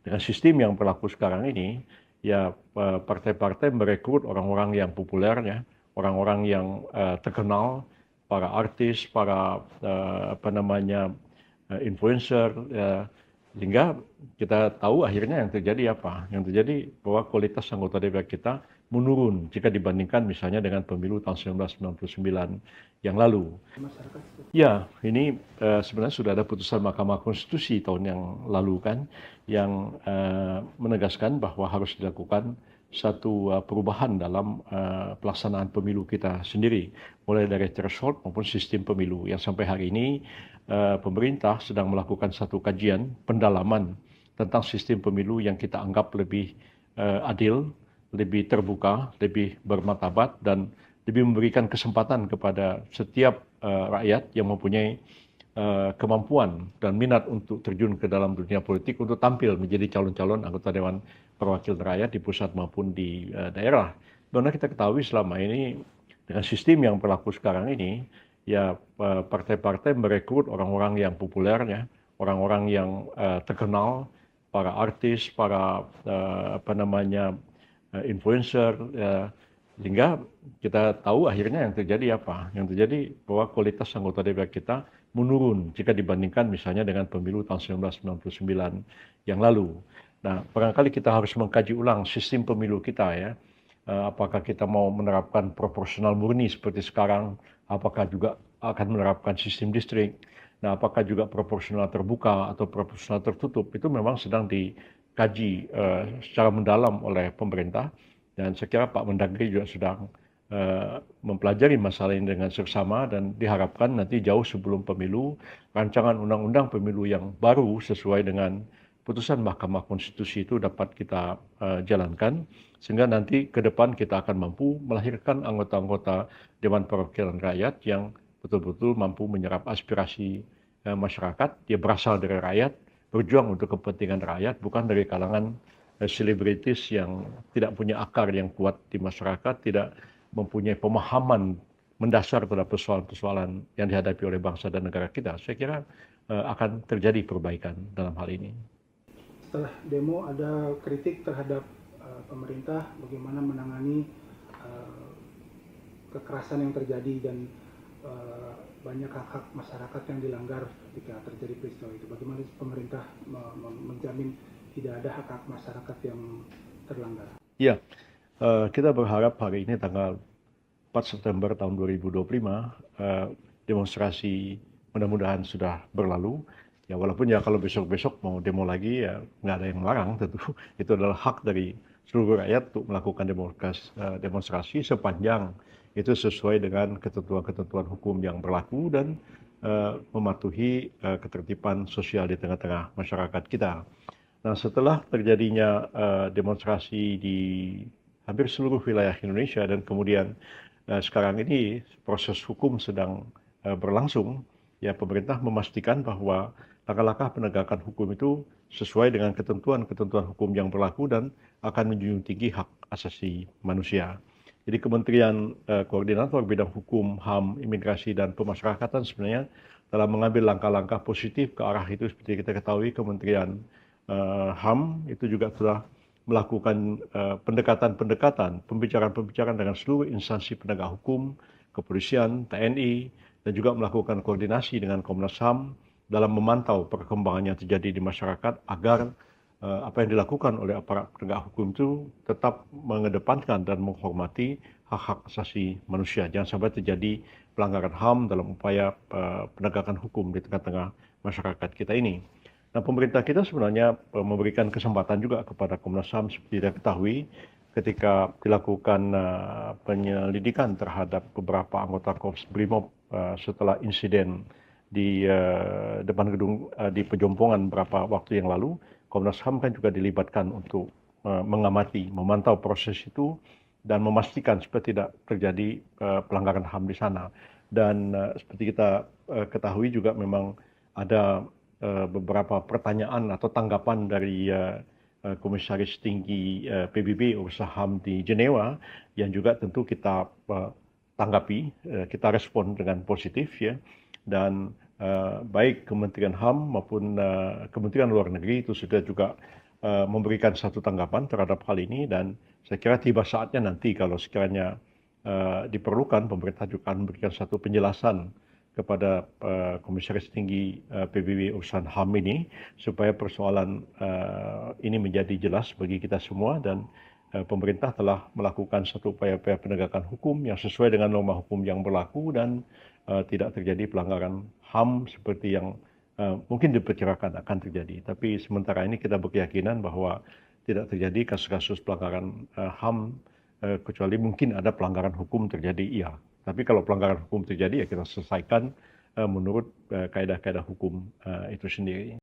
dengan sistem yang berlaku sekarang ini, ya partai-partai merekrut orang-orang yang populer, ya, orang-orang yang terkenal, para artis, para influencer, sehingga kita tahu akhirnya yang terjadi apa? Yang terjadi bahwa kualitas anggota DPR kita menurun jika dibandingkan misalnya dengan pemilu tahun 1999 yang lalu. Ya, ini sebenarnya sudah ada putusan Mahkamah Konstitusi tahun yang lalu kan, yang menegaskan bahwa harus dilakukan satu perubahan dalam pelaksanaan pemilu kita sendiri, mulai dari threshold maupun sistem pemilu yang sampai hari ini pemerintah sedang melakukan satu kajian pendalaman tentang sistem pemilu yang kita anggap lebih adil, lebih terbuka, lebih bermartabat, dan lebih memberikan kesempatan kepada setiap rakyat yang mempunyai kemampuan dan minat untuk terjun ke dalam dunia politik untuk tampil menjadi calon-calon anggota Dewan Perwakilan Rakyat di pusat maupun di daerah. Karena kita ketahui selama ini dengan sistem yang berlaku sekarang ini, ya partai-partai merekrut orang-orang yang populer, ya, orang-orang yang terkenal, para artis, para influencer, sehingga kita tahu akhirnya yang terjadi apa? Yang terjadi bahwa kualitas anggota DPR kita menurun jika dibandingkan misalnya dengan pemilu tahun 1999 yang lalu. Nah, barangkali kita harus mengkaji ulang sistem pemilu kita, ya. Apakah kita mau menerapkan proporsional murni seperti sekarang? Apakah juga akan menerapkan sistem distrik? Nah, apakah juga proporsional terbuka atau proporsional tertutup? Itu memang sedang dikaji secara mendalam oleh pemerintah. Dan saya kira Pak Mendagri juga sedang mempelajari masalah ini dengan seksama, dan diharapkan nanti jauh sebelum pemilu, rancangan undang-undang pemilu yang baru sesuai dengan putusan Mahkamah Konstitusi itu dapat kita jalankan, sehingga nanti ke depan kita akan mampu melahirkan anggota-anggota Dewan Perwakilan Rakyat yang betul-betul mampu menyerap aspirasi masyarakat. Dia berasal dari rakyat, berjuang untuk kepentingan rakyat, bukan dari kalangan selebritis yang tidak punya akar yang kuat di masyarakat, tidak mempunyai pemahaman mendasar terhadap persoalan-persoalan yang dihadapi oleh bangsa dan negara kita. Saya kira akan terjadi perbaikan dalam hal ini. Setelah demo ada kritik terhadap pemerintah bagaimana menangani kekerasan yang terjadi dan banyak hak-hak masyarakat yang dilanggar ketika terjadi peristiwa itu. Bagaimana pemerintah menjamin tidak ada hak-hak masyarakat yang terlanggar? Ya, kita berharap hari ini tanggal 4 September tahun 2025 demonstrasi mudah-mudahan sudah berlalu. Ya, walaupun ya kalau besok-besok mau demo lagi, ya nggak ada yang melarang tentu. Itu adalah hak dari seluruh rakyat untuk melakukan demonstrasi sepanjang itu sesuai dengan ketentuan-ketentuan hukum yang berlaku dan mematuhi ketertiban sosial di tengah-tengah masyarakat kita. Nah, setelah terjadinya demonstrasi di hampir seluruh wilayah Indonesia dan kemudian sekarang ini proses hukum sedang berlangsung, ya pemerintah memastikan bahwa langkah-langkah penegakan hukum itu sesuai dengan ketentuan-ketentuan hukum yang berlaku dan akan menjunjung tinggi hak asasi manusia. Jadi Kementerian Koordinator Bidang Hukum, HAM, Imigrasi, dan Pemasyarakatan sebenarnya telah mengambil langkah-langkah positif ke arah itu. Seperti kita ketahui, Kementerian HAM itu juga telah melakukan pendekatan-pendekatan, pembicaraan-pembicaraan dengan seluruh instansi penegak hukum, kepolisian, TNI, dan juga melakukan koordinasi dengan Komnas HAM dalam memantau perkembangan yang terjadi di masyarakat agar apa yang dilakukan oleh aparat penegak hukum itu tetap mengedepankan dan menghormati hak-hak asasi manusia. Jangan sampai terjadi pelanggaran HAM dalam upaya penegakan hukum di tengah-tengah masyarakat kita ini. Nah, pemerintah kita sebenarnya memberikan kesempatan juga kepada Komnas HAM seperti diketahui ketika dilakukan penyelidikan terhadap beberapa anggota Korps Brimob setelah insiden di depan gedung di Pejompongan beberapa waktu yang lalu. Komnas HAM kan juga dilibatkan untuk mengamati, memantau proses itu dan memastikan supaya tidak terjadi pelanggaran HAM di sana. Dan seperti kita ketahui juga memang ada beberapa pertanyaan atau tanggapan dari Komisaris Tinggi PBB Urusan HAM di Jenewa yang juga tentu kita tanggapi, kita respon dengan positif, ya. Dan baik Kementerian HAM maupun Kementerian Luar Negeri itu sudah juga memberikan satu tanggapan terhadap hal ini, dan saya kira tiba saatnya nanti kalau sekiranya diperlukan, pemerintah juga akan memberikan satu penjelasan kepada Komisaris Tinggi PBB urusan HAM ini, supaya persoalan ini menjadi jelas bagi kita semua, dan pemerintah telah melakukan satu upaya-upaya penegakan hukum yang sesuai dengan norma hukum yang berlaku, dan tidak terjadi pelanggaran HAM seperti yang mungkin diperkirakan akan terjadi. Tapi sementara ini kita berkeyakinan bahwa tidak terjadi kasus-kasus pelanggaran HAM, kecuali mungkin ada pelanggaran hukum terjadi, iya. Tapi kalau pelanggaran hukum terjadi, ya kita selesaikan menurut kaedah-kaedah hukum itu sendiri.